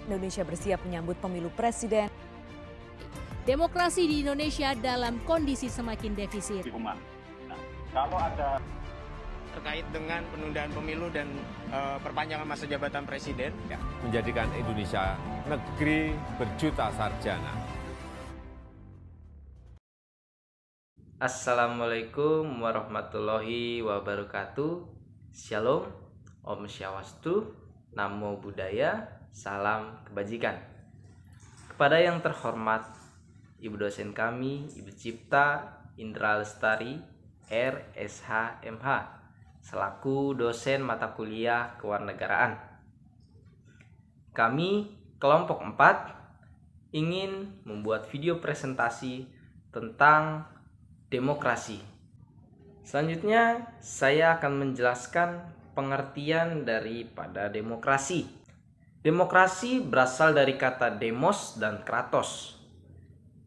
Indonesia bersiap menyambut pemilu presiden. Demokrasi di Indonesia dalam kondisi semakin defisit. Nah, kalau ada terkait dengan penundaan pemilu dan perpanjangan masa jabatan presiden, menjadikan Indonesia negeri berjuta sarjana. Assalamualaikum warahmatullahi wabarakatuh. Shalom, Om Swastiastu, Namo Buddhaya, salam kebajikan. Kepada yang terhormat Ibu dosen kami, Ibu Cipta Indra Lestari, RSH MH, selaku dosen mata kuliah kewarganegaraan. Kami kelompok 4 ingin membuat video presentasi tentang demokrasi. Selanjutnya, saya akan menjelaskan pengertian daripada demokrasi. Demokrasi berasal dari kata demos dan kratos.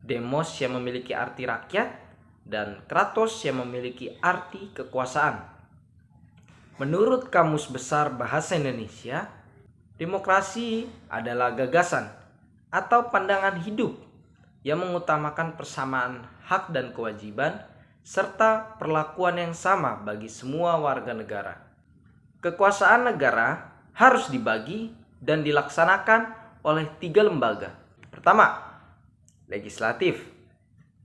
Demos yang memiliki arti rakyat dan kratos yang memiliki arti kekuasaan. Menurut Kamus Besar Bahasa Indonesia, demokrasi adalah gagasan atau pandangan hidup yang mengutamakan persamaan hak dan kewajiban serta perlakuan yang sama bagi semua warga negara. Kekuasaan negara harus dibagi dan dilaksanakan oleh 3 lembaga. Pertama, legislatif,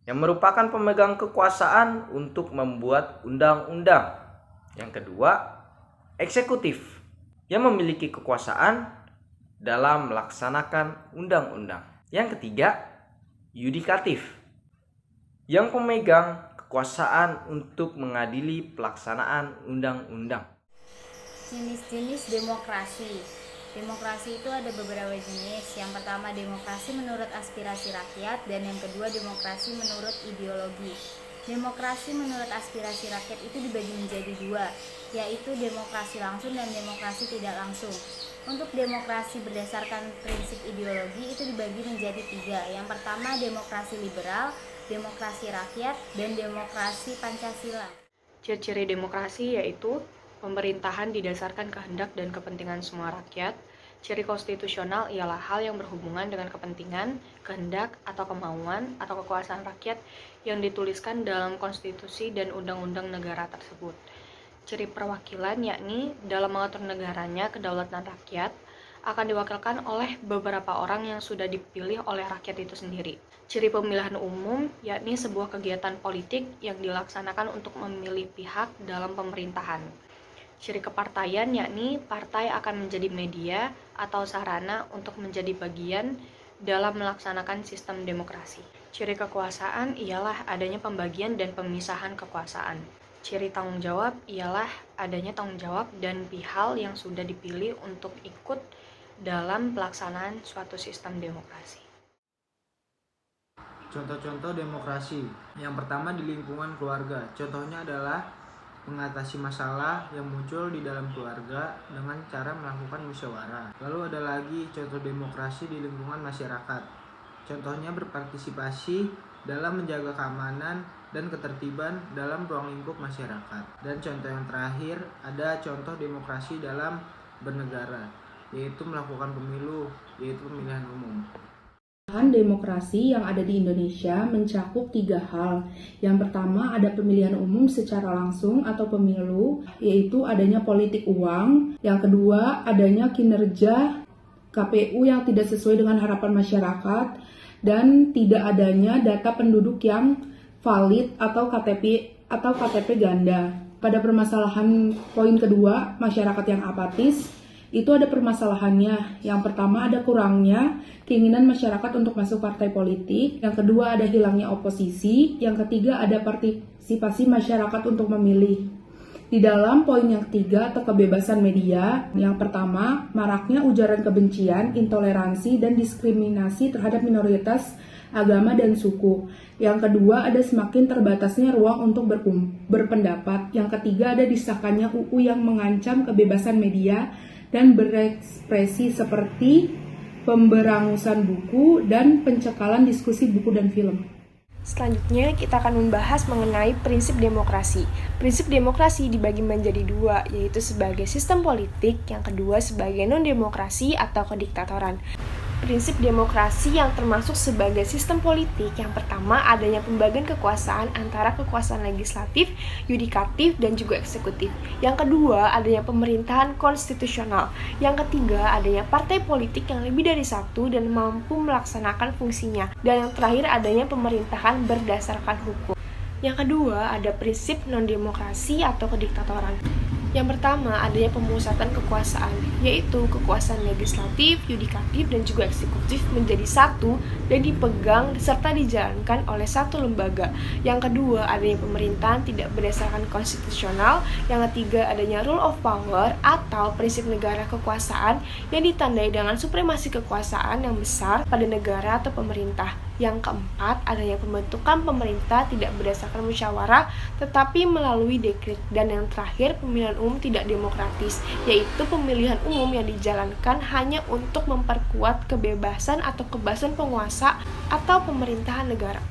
yang merupakan pemegang kekuasaan untuk membuat undang-undang. Yang kedua, eksekutif, yang memiliki kekuasaan dalam melaksanakan undang-undang. Yang ketiga, yudikatif, yang pemegang kekuasaan untuk mengadili pelaksanaan undang-undang. Jenis-jenis demokrasi. Demokrasi itu ada beberapa jenis. Yang pertama, demokrasi menurut aspirasi rakyat, dan yang kedua, demokrasi menurut ideologi. Demokrasi menurut aspirasi rakyat itu dibagi menjadi 2, yaitu demokrasi langsung dan demokrasi tidak langsung. Untuk demokrasi berdasarkan prinsip ideologi itu dibagi menjadi 3. Yang pertama, demokrasi liberal, demokrasi rakyat, dan demokrasi Pancasila. Ciri-ciri demokrasi yaitu pemerintahan didasarkan kehendak dan kepentingan semua rakyat. Ciri konstitusional ialah hal yang berhubungan dengan kepentingan, kehendak, atau kemauan, atau kekuasaan rakyat yang dituliskan dalam konstitusi dan undang-undang negara tersebut. Ciri perwakilan yakni dalam mengatur negaranya kedaulatan rakyat akan diwakilkan oleh beberapa orang yang sudah dipilih oleh rakyat itu sendiri. Ciri pemilihan umum yakni sebuah kegiatan politik yang dilaksanakan untuk memilih pihak dalam pemerintahan. Ciri kepartaian yakni partai akan menjadi media atau sarana untuk menjadi bagian dalam melaksanakan sistem demokrasi. Ciri kekuasaan ialah adanya pembagian dan pemisahan kekuasaan. Ciri tanggung jawab ialah adanya tanggung jawab dan pihak yang sudah dipilih untuk ikut dalam pelaksanaan suatu sistem demokrasi. Contoh-contoh demokrasi. Yang pertama di lingkungan keluarga. Contohnya adalah mengatasi masalah yang muncul di dalam keluarga dengan cara melakukan musyawarah. Lalu ada lagi contoh demokrasi di lingkungan masyarakat. Contohnya berpartisipasi dalam menjaga keamanan dan ketertiban dalam ruang lingkup masyarakat. Dan contoh yang terakhir ada contoh demokrasi dalam bernegara, yaitu melakukan pemilu, yaitu pemilihan umum. Demokrasi yang ada di Indonesia mencakup 3 hal. Yang pertama ada pemilihan umum secara langsung atau pemilu, yaitu adanya politik uang. Yang kedua adanya kinerja KPU yang tidak sesuai dengan harapan masyarakat, dan tidak adanya data penduduk yang valid atau KTP ganda. Pada permasalahan poin kedua, masyarakat yang apatis, itu ada permasalahannya. Yang pertama ada kurangnya keinginan masyarakat untuk masuk partai politik. Yang kedua ada hilangnya oposisi. Yang ketiga ada partisipasi masyarakat untuk memilih. Di dalam poin yang ketiga atau kebebasan media, yang pertama maraknya ujaran kebencian, intoleransi, dan diskriminasi terhadap minoritas agama dan suku. Yang kedua ada semakin terbatasnya ruang untuk berpendapat. Yang ketiga ada disahkannya UU yang mengancam kebebasan media dan berekspresi seperti pemberangusan buku dan pencekalan diskusi buku dan film. Selanjutnya kita akan membahas mengenai prinsip demokrasi. Prinsip demokrasi dibagi menjadi 2, yaitu sebagai sistem politik, yang kedua sebagai non-demokrasi atau kediktatoran. prinsip demokrasi yang termasuk sebagai sistem politik. Yang pertama, adanya pembagian kekuasaan antara kekuasaan legislatif, yudikatif, dan juga eksekutif. Yang kedua, adanya pemerintahan konstitusional. Yang ketiga, adanya partai politik yang lebih dari satu dan mampu melaksanakan fungsinya. Dan yang terakhir, adanya pemerintahan berdasarkan hukum. Yang kedua, ada prinsip non-demokrasi atau kediktatoran. Yang pertama, adanya pemusatan kekuasaan, yaitu kekuasaan legislatif, yudikatif, dan juga eksekutif menjadi satu dan dipegang serta dijalankan oleh satu lembaga. Yang kedua, adanya pemerintahan tidak berdasarkan konstitusional. Yang ketiga, adanya rule of power atau prinsip negara kekuasaan yang ditandai dengan supremasi kekuasaan yang besar pada negara atau pemerintah. Yang keempat, adanya pembentukan pemerintah tidak berdasarkan musyawarah tetapi melalui dekret. Dan yang terakhir, pemilihan umum tidak demokratis, yaitu pemilihan umum yang dijalankan hanya untuk memperkuat kebebasan atau kebebasan penguasa atau pemerintahan negara.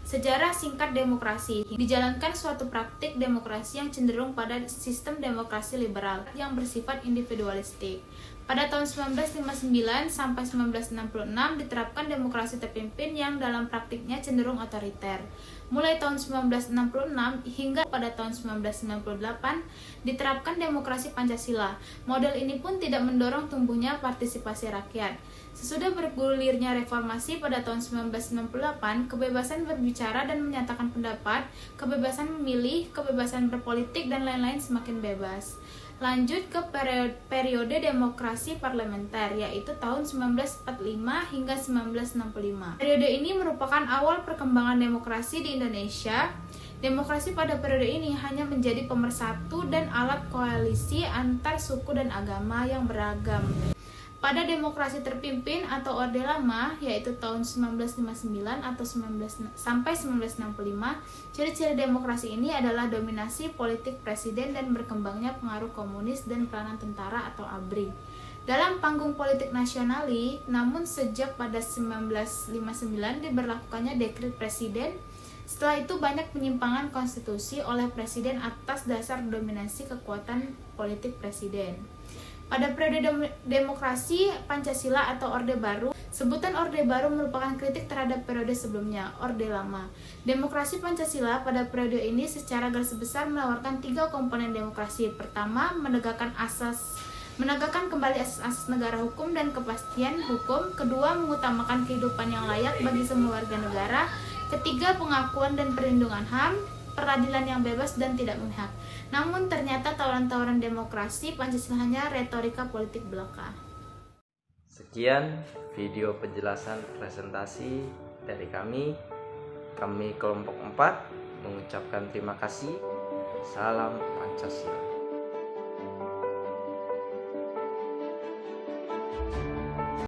Sejarah singkat demokrasi. Dijalankan suatu praktik demokrasi yang cenderung pada sistem demokrasi liberal yang bersifat individualistik. Pada tahun 1959 sampai 1966 diterapkan demokrasi terpimpin yang dalam praktiknya cenderung otoriter. Mulai tahun 1966 hingga pada tahun 1998 diterapkan demokrasi Pancasila. Model ini pun tidak mendorong tumbuhnya partisipasi rakyat. Sesudah bergulirnya reformasi pada tahun 1998, kebebasan berbicara dan menyatakan pendapat, kebebasan memilih, kebebasan berpolitik, dan lain-lain semakin bebas. Lanjut ke periode demokrasi parlementer, yaitu tahun 1945 hingga 1965. Periode ini merupakan awal perkembangan demokrasi di Indonesia. Demokrasi pada periode ini hanya menjadi pemersatu dan alat koalisi antar suku dan agama yang beragam. Pada demokrasi terpimpin atau Orde Lama, yaitu tahun 1959 atau sampai 1965, ciri-ciri demokrasi ini adalah dominasi politik presiden dan berkembangnya pengaruh komunis dan peranan tentara atau ABRI. Dalam panggung politik nasionali, namun sejak pada 1959 diberlakukannya dekret presiden. Setelah itu banyak penyimpangan konstitusi oleh presiden atas dasar dominasi kekuatan politik presiden. Pada periode demokrasi Pancasila atau Orde Baru, sebutan Orde Baru merupakan kritik terhadap periode sebelumnya, Orde Lama. Demokrasi Pancasila pada periode ini secara garis besar menawarkan 3 komponen demokrasi. Pertama, menegakkan kembali asas-asas negara hukum dan kepastian hukum. Kedua, mengutamakan kehidupan yang layak bagi semua warga negara. Ketiga, pengakuan dan perlindungan HAM, peradilan yang bebas dan tidak memihak. Namun ternyata tawaran-tawaran demokrasi Pancasila hanya retorika politik belaka. Sekian video penjelasan presentasi dari kami kelompok 4 mengucapkan terima kasih. Salam Pancasila.